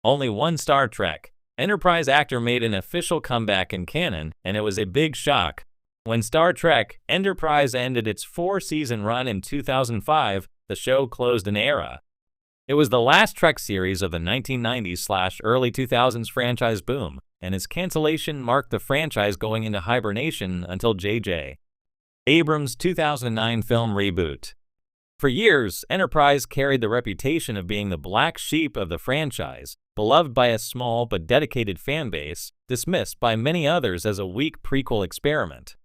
Only one Star Trek Enterprise actor made an official comeback in canon, and it was a big shock. When Star Trek Enterprise ended its 4-season run in 2005, the show closed an era. It was the last Trek series of the 1990s/early 2000s franchise boom, and its cancellation marked the franchise going into hibernation until J.J. Abrams' 2009 film reboot. For years, Enterprise carried the reputation of being the black sheep of the franchise, beloved by a small but dedicated fanbase, dismissed by many others as a weak prequel experiment.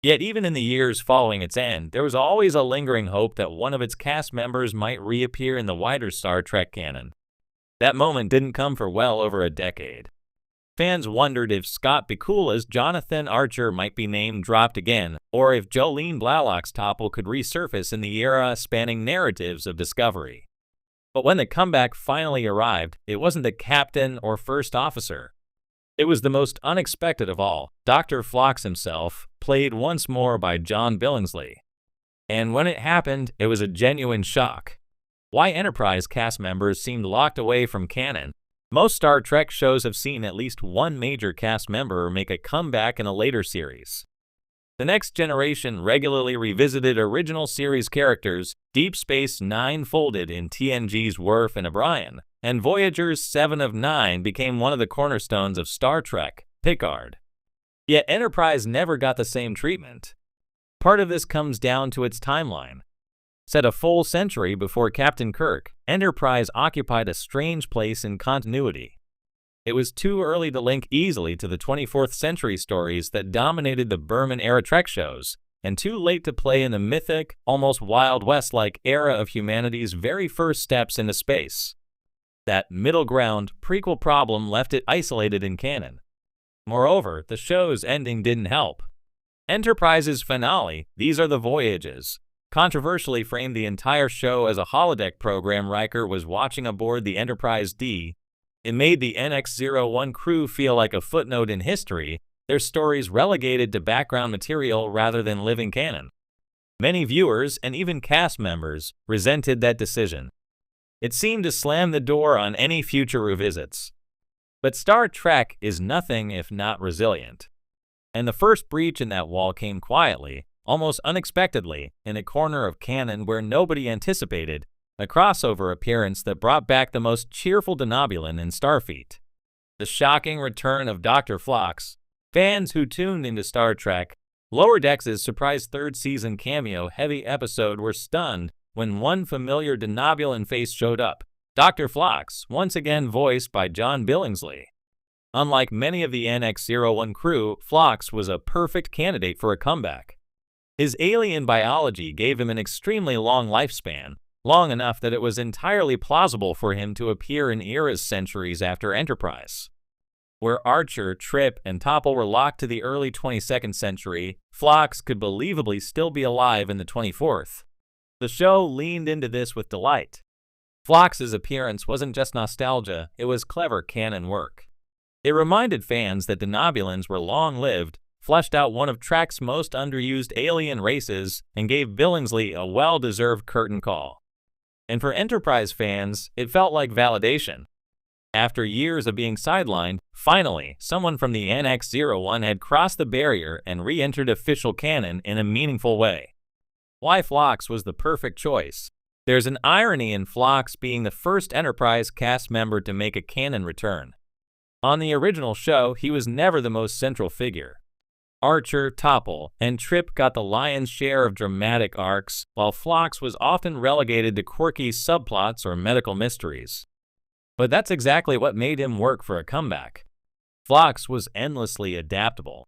Yet even in the years following its end, there was always a lingering hope that one of its cast members might reappear in the wider Star Trek canon. That moment didn't come for well over a decade. Fans wondered if Scott Bakula's Jonathan Archer might be name-dropped again, or if Jolene Blalock's Topple could resurface in the era-spanning narratives of Discovery. But when the comeback finally arrived, it wasn't the captain or first officer. It was the most unexpected of all, Dr. Phlox himself, played once more by John Billingsley. And when it happened, it was a genuine shock. Why Enterprise cast members seemed locked away from canon. Most Star Trek shows have seen at least one major cast member make a comeback in a later series. The Next Generation regularly revisited original series characters, Deep Space Nine folded in TNG's Worf and O'Brien, and Voyager's 7 of 9 became one of the cornerstones of Star Trek, Picard. Yet Enterprise never got the same treatment. Part of this comes down to its timeline. Set a full century before Captain Kirk, Enterprise occupied a strange place in continuity. It was too early to link easily to the 24th century stories that dominated the Berman-era Trek shows, and too late to play in the mythic, almost Wild West-like era of humanity's very first steps into space. That middle ground prequel problem left it isolated in canon. Moreover, the show's ending didn't help. Enterprise's finale, These Are the Voyages, controversially framed the entire show as a holodeck program Riker was watching aboard the Enterprise D. It made the NX-01 crew feel like a footnote in history, their stories relegated to background material rather than living canon. Many viewers and even cast members resented that decision. It seemed to slam the door on any future revisits. But Star Trek is nothing if not resilient. And the first breach in that wall came quietly, almost unexpectedly, in a corner of canon where nobody anticipated, a crossover appearance that brought back the most cheerful Denobulan in Starfleet. The shocking return of Dr. Phlox. Fans who tuned into Star Trek Lower Decks' surprise third-season cameo-heavy episode were stunned when one familiar Denobulan face showed up, Dr. Phlox, once again voiced by John Billingsley. Unlike many of the NX-01 crew, Phlox was a perfect candidate for a comeback. His alien biology gave him an extremely long lifespan, long enough that it was entirely plausible for him to appear in eras centuries after Enterprise. Where Archer, Trip, and Topple were locked to the early 22nd century, Phlox could believably still be alive in the 24th. The show leaned into this with delight. Phlox's appearance wasn't just nostalgia, it was clever canon work. It reminded fans that Denobulans were long-lived, fleshed out one of Trek's most underused alien races, and gave Billingsley a well-deserved curtain call. And for Enterprise fans, it felt like validation. After years of being sidelined, finally, someone from the NX-01 had crossed the barrier and re-entered official canon in a meaningful way. Why Phlox was the perfect choice? There's an irony in Phlox being the first Enterprise cast member to make a canon return. On the original show, he was never the most central figure. Archer, Topple, and Trip got the lion's share of dramatic arcs, while Phlox was often relegated to quirky subplots or medical mysteries. But that's exactly what made him work for a comeback. Phlox was endlessly adaptable.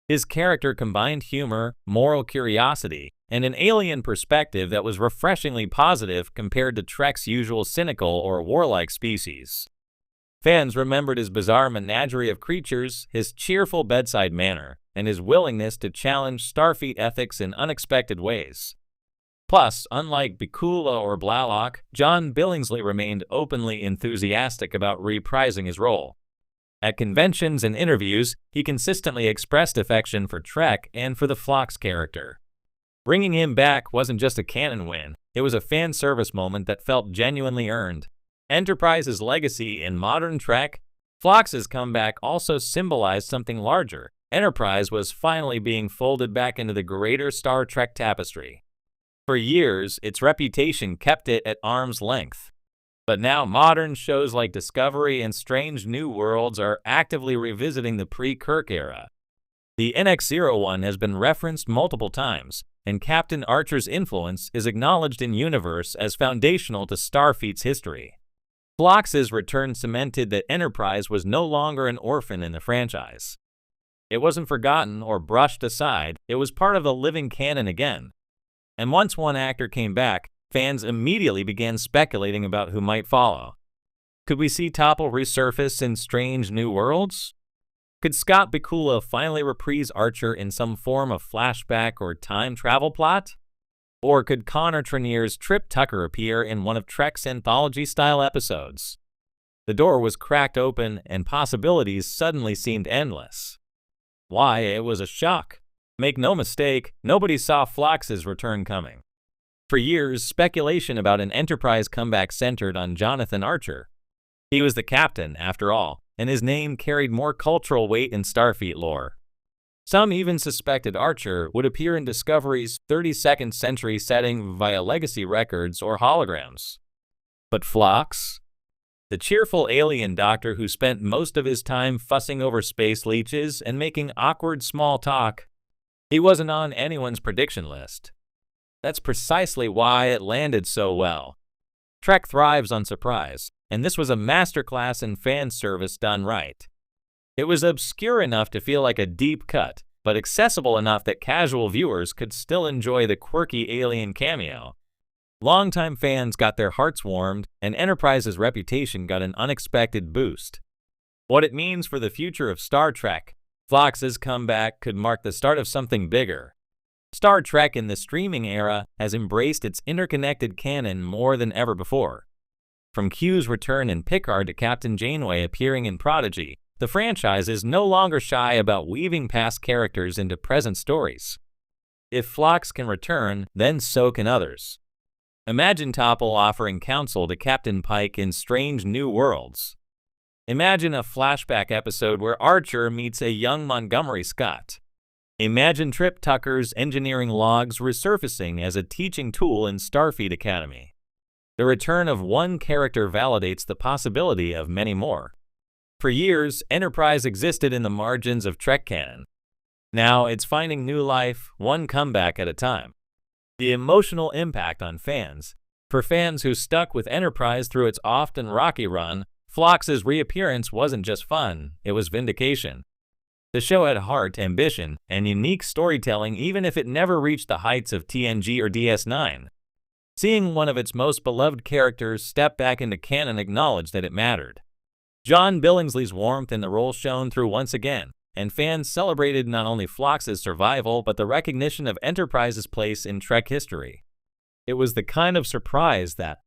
His character combined humor, moral curiosity, and an alien perspective that was refreshingly positive compared to Trek's usual cynical or warlike species. Fans remembered his bizarre menagerie of creatures, his cheerful bedside manner, and his willingness to challenge Starfleet ethics in unexpected ways. Plus, unlike Bakula or Blalock, John Billingsley remained openly enthusiastic about reprising his role. At conventions and interviews, he consistently expressed affection for Trek and for the Phlox character. Bringing him back wasn't just a canon win, it was a fan service moment that felt genuinely earned. Enterprise's legacy in modern Trek. Phlox's comeback also symbolized something larger. Enterprise was finally being folded back into the greater Star Trek tapestry. For years, its reputation kept it at arm's length. But now modern shows like Discovery and Strange New Worlds are actively revisiting the pre-Kirk era. The NX-01 has been referenced multiple times, and Captain Archer's influence is acknowledged in universe as foundational to Starfleet's history. Phlox's return cemented that Enterprise was no longer an orphan in the franchise. It wasn't forgotten or brushed aside, it was part of the living canon again. And once one actor came back, fans immediately began speculating about who might follow. Could we see Topol resurface in Strange New Worlds? Could Scott Bakula finally reprise Archer in some form of flashback or time travel plot? Or could Connor Trinneer's Trip Tucker appear in one of Trek's anthology-style episodes? The door was cracked open and possibilities suddenly seemed endless. Why, it was a shock. Make no mistake, nobody saw Phlox's return coming. For years, speculation about an Enterprise comeback centered on Jonathan Archer. He was the captain, after all, and his name carried more cultural weight in Starfleet lore. Some even suspected Archer would appear in Discovery's 32nd century setting via legacy records or holograms. But Phlox? The cheerful alien doctor who spent most of his time fussing over space leeches and making awkward small talk, he wasn't on anyone's prediction list. That's precisely why it landed so well. Trek thrives on surprise, and this was a masterclass in fan service done right. It was obscure enough to feel like a deep cut, but accessible enough that casual viewers could still enjoy the quirky alien cameo. Longtime fans got their hearts warmed, and Enterprise's reputation got an unexpected boost. What it means for the future of Star Trek. Phlox's comeback could mark the start of something bigger. Star Trek in the streaming era has embraced its interconnected canon more than ever before. From Q's return in Picard to Captain Janeway appearing in Prodigy, the franchise is no longer shy about weaving past characters into present stories. If Phlox can return, then so can others. Imagine Topol offering counsel to Captain Pike in Strange New Worlds. Imagine a flashback episode where Archer meets a young Montgomery Scott. Imagine Trip Tucker's engineering logs resurfacing as a teaching tool in Starfleet Academy. The return of one character validates the possibility of many more. For years, Enterprise existed in the margins of Trek canon. Now it's finding new life, one comeback at a time. The emotional impact on fans. For fans who stuck with Enterprise through its often rocky run, Phlox's reappearance wasn't just fun, it was vindication. The show had heart, ambition, and unique storytelling even if it never reached the heights of TNG or DS9. Seeing one of its most beloved characters step back into canon acknowledged that it mattered. John Billingsley's warmth in the role shone through once again, and fans celebrated not only Phlox's survival but the recognition of Enterprise's place in Trek history. It was the kind of surprise that,